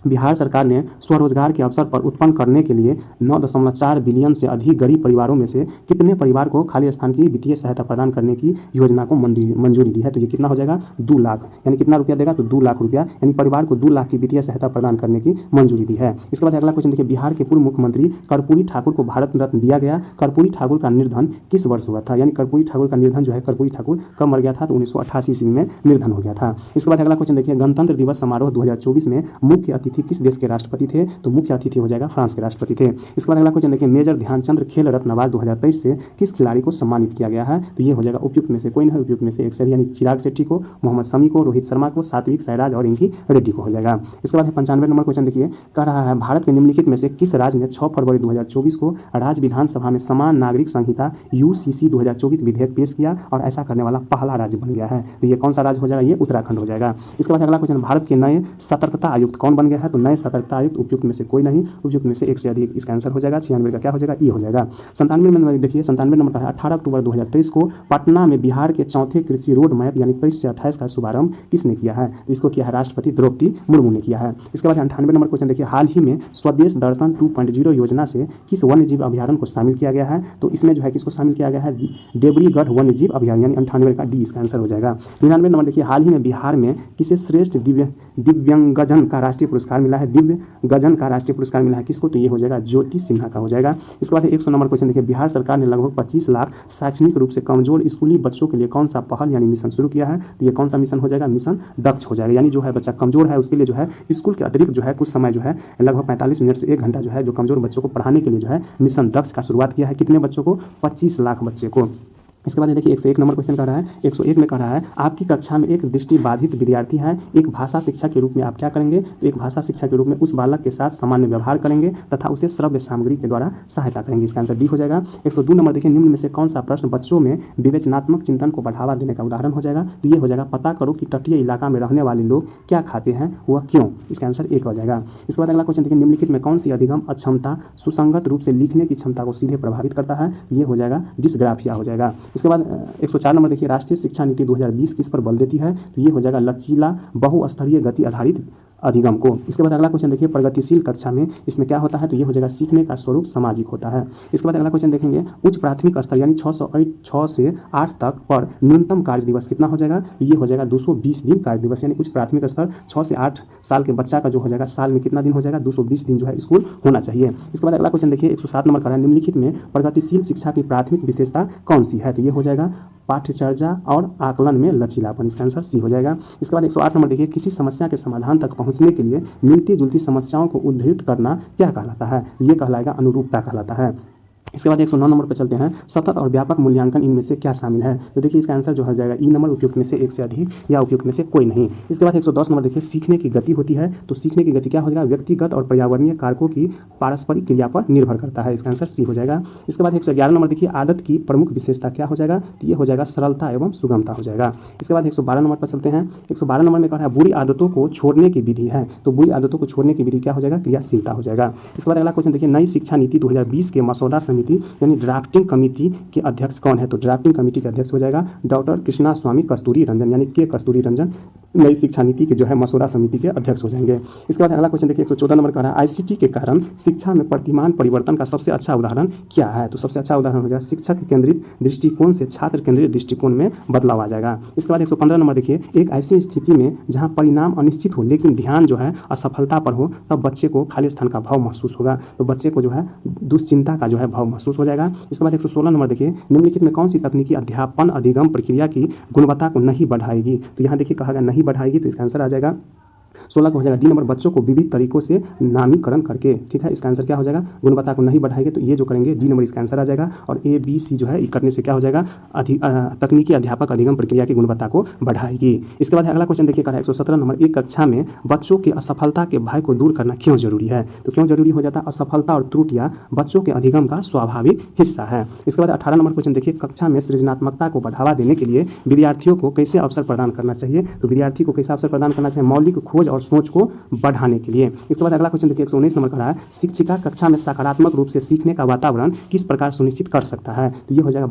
बिहार सरकार ने स्वरोजगार के अवसर पर उत्पन्न करने के लिए 9.4 बिलियन से अधिक गरीब परिवारों में से कितने परिवार को खाली स्थान की वित्तीय सहायता प्रदान करने की योजना को मंजूरी दी है, तो ये कितना हो जाएगा, 2 लाख, यानी कितना रुपया देगा, तो 2 लाख रुपया, यानी परिवार को 2 लाख की वित्तीय सहायता प्रदान करने की मंजूरी दी है। इसके बाद अगला क्वेश्चन देखिए बिहार के पूर्व मुख्यमंत्री कर्पूरी ठाकुर को भारत रत्न दिया गया, कर्पूरी ठाकुर का निर्धन किस वर्ष हुआ था, यानी कर्पूरी ठाकुर का निर्धन जो है, कर्पूरी ठाकुर कब मर गया था, तो 1988 ईस्वी में निर्धन हो गया था। इसके बाद अगला क्वेश्चन देखिए गणतंत्र दिवस समारोह 2024 में मुख्य अतिथि किस देश के राष्ट्रपति थे, तो मुख्य अतिथि हो जाएगा फ्रांस के राष्ट्रपति थे। इसके बाद अगला क्वेश्चन देखिए मेजर ध्यानचंद खेल रत्न अवार्ड 2023 से किस खिलाड़ी को सम्मानित किया गया है, तो ये हो जाएगा उपयुक्त में से कोई नहीं, उपयुक्त में से एक यानी चिराग शेट्टी को, मोहम्मद शमी को, रोहित शर्मा को, सात्विक साईराज और इनकी रेड्डी को हो जाएगा। इसके बाद 95 नंबर क्वेश्चन देखिए कह रहा है भारत के निम्नलिखित में से किस राज्य ने 6 फरवरी 2024 को राज्य विधानसभा में समान नागरिक संहिता UCC 2024 विधेयक पेश किया और ऐसा करने वाला पहला राज्य बन गया है, तो ये कौन सा राज्य हो जाएगा, ये उत्तराखंड हो जाएगा। इसके बाद अगला क्वेश्चन भारत के नए सतर्कता आयुक्त कौन बन गया है, तो नए सतर्कता आयुक्त उपयुक्त में से कोई नहीं, उपयुक्त में से एक से अधिक, इसका आंसर हो जाएगा 96 का क्या हो जाएगा, ये हो जाएगा। 97 नंबर देखिए 97 नंबर का है 18 अक्टूबर 2023 को पटना में बिहार के चौथे कृषि रोड मैप यानी 23 से 28 का शुभारंभ किसने किया है, तो इसको किया है राष्ट्रपति द्रौपदी मुर्मू ने किया है। इसके बाद 98 नंबर क्वेश्चन देखिए हाल ही में स्वदेश दर्शन 2.0 योजना से किस वन्य जीव अभ्यारण्य को शामिल किया गया है, तो इसमें जो है किसको शामिल किया गया है, देवरीगढ़ वन्य जीव अभ्यारण्य, यानी 98 का डी इसका आंसर हो जाएगा। 99 नंबर देखिए हाल ही में बिहार में किसे श्रेष्ठ दिव्यांगजन का राष्ट्रीय पुरस्कार मिला है, दिव्यगजन का राष्ट्रीय पुरस्कार मिला है किसको, तो ये हो जाएगा ज्योति सिन्हा का हो जाएगा। इसके बाद 100 नंबर क्वेश्चन देखिए बिहार सरकार ने लगभग 25 लाख शैक्षणिक रूप से कमजोर स्कूली बच्चों के लिए कौन सा पहल यानी मिशन शुरू किया है, तो ये कौन सा मिशन हो जाएगा, मिशन दक्ष हो जाएगा, यानी जो है बच्चा कमजोर है उसके लिए जो है स्कूल के अतिरिक्त जो है कुछ समय जो है लगभग 45 मिनट से 1 घंटा जो है जो कमजोर बच्चों को पढ़ाने के लिए जो है मिशन दक्ष का शुरुआत किया है, कितने बच्चों को, 25 लाख बच्चे को। इसके बाद देखिए 101 नंबर क्वेश्चन कर रहा है, 101 में कह रहा है आपकी कक्षा में एक दृष्टिबाधित विद्यार्थी है, एक भाषा शिक्षा के रूप में आप क्या करेंगे, तो एक भाषा शिक्षा के रूप में उस बालक के साथ सामान्य व्यवहार करेंगे तथा उसे श्रव्य सामग्री के द्वारा सहायता करेंगे, इसका आंसर डी हो जाएगा। 102 नंबर देखिए निम्न में से कौन सा प्रश्न बच्चों में विवेचनात्मक चिंतन को बढ़ावा देने का उदाहरण हो जाएगा, तो ये हो जाएगा पता करो कि तटीय इलाका में रहने वाले लोग क्या खाते हैं वह क्यों, इसका आंसर 1 हो जाएगा। इसके बाद अगला क्वेश्चन देखिए निम्नलिखित में कौन सी अधिगम अक्षमता सुसंगत रूप से लिखने की क्षमता को सीधे प्रभावित करता है, ये हो जाएगा डिस्ग्राफिया हो जाएगा। इसके बाद 104 नंबर देखिए राष्ट्रीय शिक्षा नीति 2020 किस पर बल देती है, तो ये हो जाएगा लचीला बहुस्तरीय गति आधारित अधिगम को। इसके बाद अगला क्वेश्चन देखिए प्रगतिशील कक्षा में इसमें क्या होता है, तो ये हो जाएगा सीखने का स्वरूप सामाजिक होता है। इसके बाद अगला क्वेश्चन देखेंगे उच्च प्राथमिक स्तर यानी 6 से 8 तक पर न्यूनतम कार्य दिवस कितना हो जाएगा, ये हो जाएगा 220 दिन कार्य दिवस, यानी उच्च प्राथमिक स्तर 6 से 8 साल के बच्चा का जो हो जाएगा साल में कितना दिन हो जाएगा, 220 दिन जो है स्कूल होना चाहिए। इसके बाद अगला क्वेश्चन देखिए 107 नंबर का है निम्नलिखित में प्रगतिशील शिक्षा की प्राथमिक विशेषता कौन सी है, तो ये हो जाएगा पाठ्यचर्या और आकलन में लचीलापन, इसका आंसर सी हो जाएगा। इसके बाद 108 नंबर देखिए किसी समस्या के समाधान तक पहुंचने के लिए मिलती जुलती समस्याओं को उद्धृत करना क्या कहलाता है, ये कहलाएगा अनुरूपता कहलाता है। इसके बाद 109 नंबर पर चलते हैं सतत और व्यापक मूल्यांकन इनमें से क्या शामिल है, तो देखिए इसका आंसर जो हो जाएगा ई नंबर उपयुक्त में से एक से अधिक या उपयुक्त में से कोई नहीं। इसके बाद 110 नंबर देखिए सीखने की गति होती है, तो सीखने की गति क्या हो जाएगा, व्यक्तिगत और पर्यावरणीय कारकों की पारस्परिक क्रिया पर निर्भर करता है, इसका आंसर सी हो जाएगा। इसके बाद 111 नंबर देखिए आदत की प्रमुख विशेषता क्या हो जाएगा, तो ये हो जाएगा सरलता एवं सुगमता हो जाएगा। इसके बाद 112 नंबर पर चलते हैं, 112 नंबर में कह रहा है बुरी आदतों को छोड़ने की विधि है, तो बुरी आदतों को छोड़ने की विधि क्या हो जाएगा, क्रियाशीलता हो जाएगा। इसके बाद अगला क्वेश्चन देखिए नई शिक्षा नीति 2020 के मसौदा समिति यानी ड्राफ्टिंग कमेटी के अध्यक्ष कौन है, तो ड्राफ्टिंग कमेटी के अध्यक्ष हो जाएगा डॉक्टर कृष्णा स्वामी कस्तूरी रंजन, यानी के कस्तूरी रंजन नई शिक्षा नीति के जो है मसौदा समिति के अध्यक्ष हो जाएंगे। इसके बाद अगला क्वेश्चन देखिए 114 नंबर का है आईसीटी के कारण शिक्षा में प्रतिमान परिवर्तन का सबसे अच्छा उदाहरण क्या है, तो सबसे अच्छा उदाहरण हो जाएगा शिक्षक केंद्रित दृष्टिकोण से छात्र केंद्रित दृष्टिकोण में बदलाव आ जाएगा। इसके बाद 115 नंबर देखिए एक ऐसी स्थिति में जहां परिणाम अनिश्चित हो लेकिन ध्यान जो है असफलता पर हो तब बच्चे को खाली स्थान का भाव महसूस होगा, तो बच्चे को जो है दुश्चिंता का जो है भाव महसूस हो जाएगा। इसके बाद 116 नंबर देखिए निम्नलिखित में कौन सी तकनीकी अध्यापन अधिगम प्रक्रिया की गुणवत्ता को नहीं बढ़ाएगी, तो यहाँ देखिए कहा गया नहीं बढ़ाएगी, तो इसका आंसर आ जाएगा 16 को हो जाएगा डी नंबर, बच्चों को विविध तरीकों से नामीकरण करके। ठीक है, इसका आंसर क्या हो जाएगा, गुणवत्ता को नहीं बढ़ाएंगे, तो ये जो करेंगे डी नंबर इसका आंसर आ जाएगा। और ए बी सी जो है करने से क्या हो जाएगा, तकनीकी अध्यापक अधिगम प्रक्रिया की गुणवत्ता को बढ़ाएगी। इसके बाद अगला क्वेश्चन देखिए, 117 नंबर, एक कक्षा में बच्चों के असफलता के भय को दूर करना क्यों जरूरी है। तो क्यों जरूरी हो जाता है, असफलता और त्रुटियां बच्चों के अधिगम का स्वाभाविक हिस्सा है। इसके बाद 18 नंबर क्वेश्चन देखिए, कक्षा में सृजनात्मकता को बढ़ावा देने के लिए विद्यार्थियों को कैसे अवसर प्रदान करना चाहिए। तो विद्यार्थी को कैसा अवसर प्रदान करना चाहिए, मौलिक खोज और सोच को बढ़ाने के लिए। इसके बाद अगला क्वेश्चन देखिए, 119 नंबर का है, शिक्षिका कक्षा में सकारात्मक रूप से सीखने का वातावरण किस प्रकार सुनिश्चित कर सकता है। तो ये हो जाएगा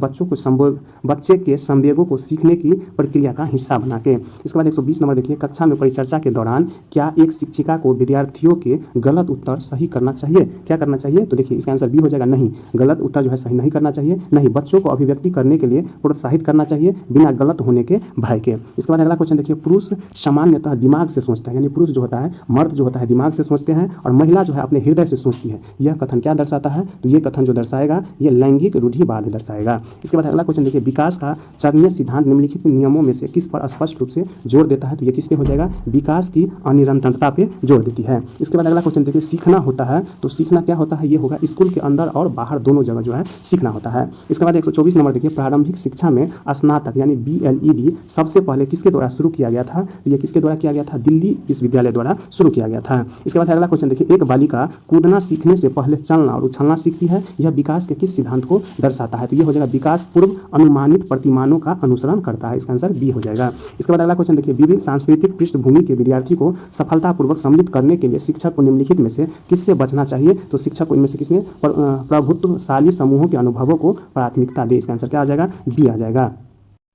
बच्चे के संवेगों को सीखने की प्रक्रिया का हिस्सा बना के। इसके बाद 120 नंबर देखिए, कक्षा में परिचर्चा के दौरान क्या एक शिक्षिका को विद्यार्थियों के गलत उत्तर सही करना चाहिए। क्या करना चाहिए, तो देखिए इसका आंसर बी हो जाएगा, नहीं, गलत उत्तर जो है सही नहीं करना चाहिए। नहीं, बच्चों को अभिव्यक्ति करने के लिए प्रोत्साहित करना चाहिए बिना गलत होने के भय के। इसके बाद अगला क्वेश्चन देखिए, पुरुष सामान्यतः दिमाग से सोचता है, यानी पुरुष जो होता है, मर्द जो होता है दिमाग से सोचते हैं और महिला जो है अपने हृदय से सोचती है। यह कथन क्या दर्शाता है, तो ये कथन जो दर्शाएगा ये लैंगिक रूढ़िवाद दर्शाएगा। इसके बाद अगला क्वेश्चन देखिए, विकास का चरणीय सिद्धांत निम्नलिखित नियमों में से किस पर स्पष्ट रूप से जोर देता है। तो ये किस पे हो जाएगा, विकास की अनिरंतरता पे जोर देती है। इसके बाद अगला क्वेश्चन देखिए, सीखना होता है, तो सीखना क्या होता है, ये होगा स्कूल के अंदर और बाहर दोनों जगह जो है सीखना होता है। इसके बाद 124 नंबर देखिए, प्रारंभिक शिक्षा में स्नातक यानी BLED सबसे पहले किसके द्वारा शुरू किया गया था। तो ये किसके द्वारा किया गया था, दिल्ली विश्वविद्यालय द्वारा शुरू किया गया था। इसके बाद अगला क्वेश्चन देखिए, एक बालिका कूदना सीखने से पहले चलना और उछलना सीखती है, यह विकास के किस सिद्धांत को दर्शाता है। तो ये हो जाएगा, विकास पूर्व अनुमानित प्रतिमानों का अनुसरण करता है। इसका आंसर बी हो जाएगा। इसके बाद अगला क्वेश्चन देखिए, विविध सांस्कृतिक पृष्ठभूमि के विद्यार्थी को सफलतापूर्वक सम्मिलित करने के लिए शिक्षक को निम्नलिखित में से किससे बचना चाहिए। तो शिक्षक को इनमें से किसने प्रभुत्वशाली समूहों के अनुभवों को प्राथमिकता दे। इसका आंसर क्या आ जाएगा, बी आ जाएगा।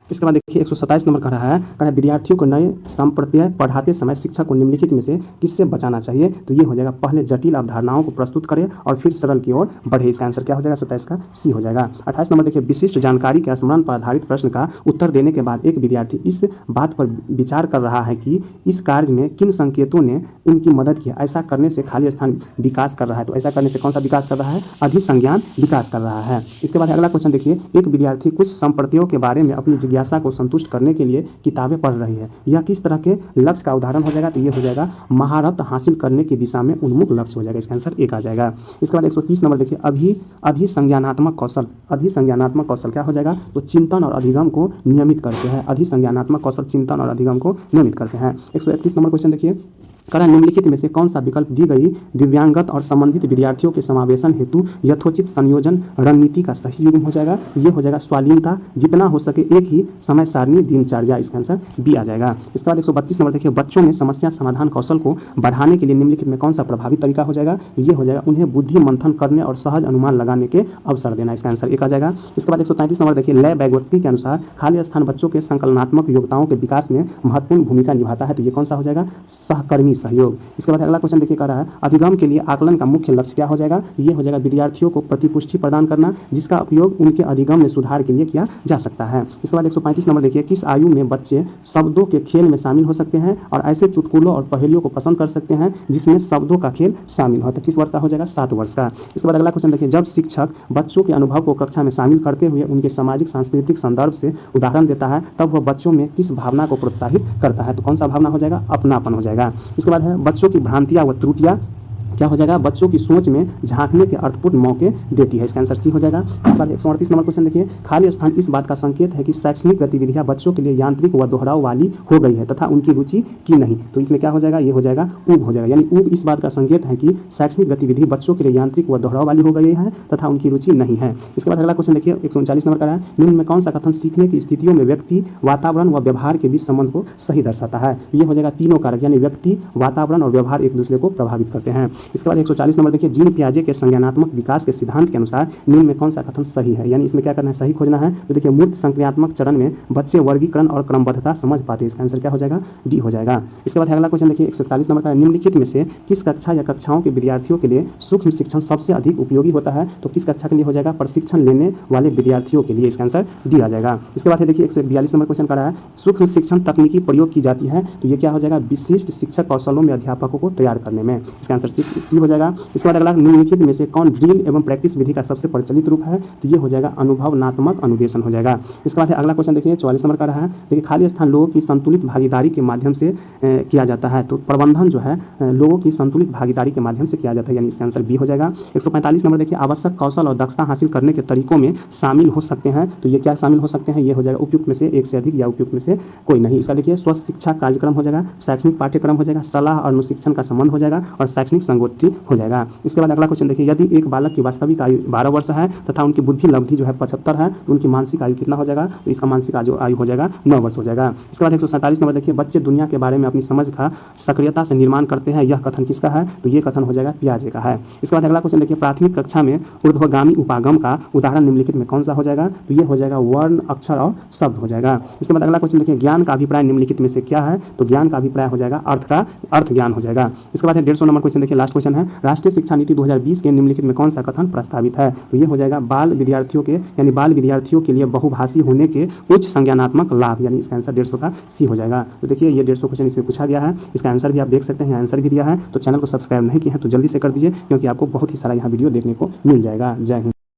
इसके बाद देखिए 127 नंबर का रहा है विद्यार्थियों को नए संप्रत्यय पढ़ाते समय शिक्षक को निम्नलिखित में से किससे बचाना चाहिए। तो ये हो जाएगा, पहले जटिल अवधारणाओं को प्रस्तुत करें और फिर सरल की ओर बढ़े। इसका आंसर क्या हो जाएगा, 27 का सी हो जाएगा। 28 नंबर देखिए, विशिष्ट जानकारी के स्मरण पर आधारित प्रश्न का उत्तर देने के बाद एक विद्यार्थी इस बात पर विचार कर रहा है कि इस कार्य में किन संकेतों ने उनकी मदद की। ऐसा करने से खाली स्थान विकास कर रहा है। तो ऐसा करने से कौन सा विकास कर रहा है, अधिसंज्ञान विकास कर रहा है। इसके बाद अगला क्वेश्चन देखिए, एक विद्यार्थी कुछ संप्रत्ययों के बारे में अपनी जिज्ञासा को संतुष्ट करने के लिए किताबें पढ़ रही है, यह किस तरह के लक्ष्य का उदाहरण हो जाएगा। तो ये हो जाएगा, महारत हासिल करने की दिशा में उन्मुख लक्ष्य हो जाएगा। इसका आंसर एक आ जाएगा। इसके बाद 130 नंबर देखिए, अधिसंज्ञानात्मक कौशल। अधिसंज्ञानात्मक कौशल क्या हो जाएगा, तो चिंतन और अधिगम को नियमित करते हैं। अधिसंज्ञानात्मक कौशल चिंतन और अधिगम को नियमित करते हैं। 131 नंबर क्वेश्चन देखिए, निम्नलिखित में से कौन सा विकल्प दी गई दिव्यांगत और संबंधित विद्यार्थियों के समावेशन हेतु यथोचित संयोजन रणनीति का सही युग्म हो जाएगा। ये हो जाएगा, स्वाधीनता, जितना हो सके एक ही समय सारणी दिनचर्या। इसका आंसर बी आ जाएगा। इसके बाद 132 नंबर देखिए, बच्चों में समस्या समाधान कौशल को बढ़ाने के लिए निम्नलिखित में कौन सा प्रभावी तरीका हो जाएगा। ये हो जाएगा, उन्हें बुद्धि मंथन करने और सहज अनुमान लगाने के अवसर देना। इसका आंसर एक आ जाएगा। इसके बाद 133 नंबर देखिए, लय बैगोत्स्की के अनुसार खाली स्थान बच्चों के संकलनात्मक योग्यताओं के विकास में महत्वपूर्ण भूमिका निभाता है। तो ये कौन सा हो जाएगा, सहकर्मी सहयोग। इसके बाद अगला क्वेश्चन देखिए, कह रहा है अधिगम के लिए आकलन का मुख्य लक्ष्य क्या हो जाएगा। ये हो जाएगा, विद्यार्थियों को प्रतिपुष्टि प्रदान करना, जिसका उपयोग उनके अधिगम में सुधार के लिए किया जा सकता है। इसके बाद 135 नंबर देखिए, किस आयु में बच्चे शब्दों के खेल में शामिल हो सकते हैं और ऐसे चुटकुलों और पहेलियों को पसंद कर सकते हैं जिसमें शब्दों का खेल शामिल हो। तो किस वर्ष का हो जाएगा, 7 वर्ष का। इसके बाद अगला क्वेश्चन देखिए, जब शिक्षक बच्चों के अनुभव को कक्षा में शामिल करते हुए उनके सामाजिक सांस्कृतिक संदर्भ से उदाहरण देता है, तब वह बच्चों में किस भावना को प्रोत्साहित करता है। तो कौन सा भावना हो जाएगा, अपनापन हो जाएगा। इसके बाद है, बच्चों की भ्रांतियां व त्रुटियां क्या हो जाएगा, बच्चों की सोच में झांकने के अर्थपूर्ण मौके देती है। इसका आंसर सी हो जाएगा। इसके बाद 138 नंबर क्वेश्चन देखिए, खाली स्थान इस बात का संकेत है कि शैक्षणिक गतिविधियां बच्चों के लिए यांत्रिक व दोहराव वाली हो गई है तथा उनकी रुचि की नहीं। तो इसमें क्या हो जाएगा, ये हो जाएगा ऊब हो जाएगा, यानी ऊब इस बात का संकेत है कि शैक्षणिक गतिविधि बच्चों के लिए यांत्रिक व दोहराव वाली हो गई है तथा उनकी रुचि नहीं है। इसके बाद अगला क्वेश्चन देखिए, 139 नंबर का है, निम्न में कौन सा कथन सीखने की स्थितियों में व्यक्ति, वातावरण व व्यवहार के बीच संबंध को सही दर्शाता है। ये हो जाएगा, तीनों कारक यानी व्यक्ति, वातावरण और व्यवहार एक दूसरे को प्रभावित करते हैं। इसके बाद 140 देखिए, जीन पियाजे के संज्ञानात्मक विकास के सिद्धांत के अनुसार निम्न में कौन सा कथन सही है, यानी इसमें क्या करना है, सही खोजना है। तो देखिए, मूर्त संक्रियात्मक चरण में बच्चे वर्गीकरण और क्रमबद्धता समझ पाते हैं। इसका आंसर क्या हो जाएगा, डी हो जाएगा। इसके बाद अगला क्वेश्चन देखिए, 141 नंबर का, निम्नलिखित में से किस कक्षा या कक्षाओं के विद्यार्थियों के लिए सूक्ष्म शिक्षण सबसे अधिक उपयोगी होता है। तो किस कक्षा के लिए हो जाएगा, प्रशिक्षण लेने वाले विद्यार्थियों के लिए। इसका आंसर डी आ जाएगा। इसके बाद देखिए 142 नंबर क्वेश्चन का है, सूक्ष्म शिक्षण तकनीकी प्रयोग की जाती है। तो ये क्या हो जाएगा, विशिष्ट शिक्षक कौशलों में अध्यापकों को तैयार करने में। इसका आंसर सी हो जाएगा। इसके बाद अगला, निम्नलिखित में से कौन ड्रिल एवं प्रैक्टिस विधि का सबसे प्रचलित रूप है? तो ये हो जाएगा अनुभवनात्मक अनुदेशन हो जाएगा। इसके बाद अगला क्वेश्चन देखिए 44 नंबर का रहा है। देखिए खाली स्थान लोगों की संतुलित भागीदारी के माध्यम से किया जाता है। तो प्रबंधन जो है लोगों की संतुलित भागीदारी के माध्यम से किया जाता है, यानी इसका आंसर बी हो जाएगा। 145 नंबर देखिए, आवश्यक कौशल और दक्षता हासिल करने के तरीकों में शामिल हो सकते हैं। तो ये क्या शामिल हो सकते हैं? ये हो जाएगा उपयुक्त में से एक से अधिक या उपयुक्त में से कोई नहीं। इसका देखिए स्वस्थ शिक्षा कार्यक्रम हो जाएगा, शैक्षणिक पाठ्यक्रम हो जाएगा, सलाह और अनुशिक्षण का संबंध हो जाएगा और शैक्षणिक संगोष्ठी हो जाएगा। इसके बाद अगला क्वेश्चन देखिए, यदि एक बालक की वास्तविक आयु 12 वर्ष है तथा उनकी बुद्धि लब्धि जो है 75 है, तो उनकी मानसिक आयु कितना हो जाएगा? तो इसका मानसिक आयु हो जाएगा 9 वर्ष हो जाएगा। इसके बाद 147 नंबर देखिए, बच्चे दुनिया के बारे में अपनी समझ का सक्रियता से निर्माण करते हैं, यह कथन किसका है? तो ये कथन हो जाएगा पियाजे का है। इसके बाद अगला क्वेश्चन देखिए, प्राथमिक कक्षा में ऊर्ध्वगामी उपागम का उदाहरण निम्नलिखित में कौन सा हो जाएगा? तो ये हो जाएगा वर्ण, अक्षर और शब्द हो जाएगा। इसके बाद अगला क्वेश्चन देखिए, ज्ञान का अभिप्राय निम्नलिखित में से क्या है? तो ज्ञान का अभिप्राय हो जाएगा अर्थ ज्ञान हो जाएगा। इसके बाद 150 नंबर क्वेश्चन देखिए, लास्ट क्वेश्चन है, राष्ट्रीय शिक्षा नीति 2020 के निम्नलिखित में कौन सा कथन प्रस्तावित है? तो ये हो जाएगा बाल विद्यार्थियों के लिए बहुभाषी होने के उच्च संज्ञानात्मक लाभ, यानी इसका आंसर 150 का सी हो जाएगा। तो देखिए ये 150 क्वेश्चन इसमें पूछा गया है, इसका आंसर भी आप देख सकते हैं, आंसर भी दिया है। तो चैनल को सब्सक्राइब नहीं किया है तो जल्दी से कर दीजिए, क्योंकि आपको बहुत ही सारा यहाँ वीडियो देखने को मिल जाएगा। जय हिंद।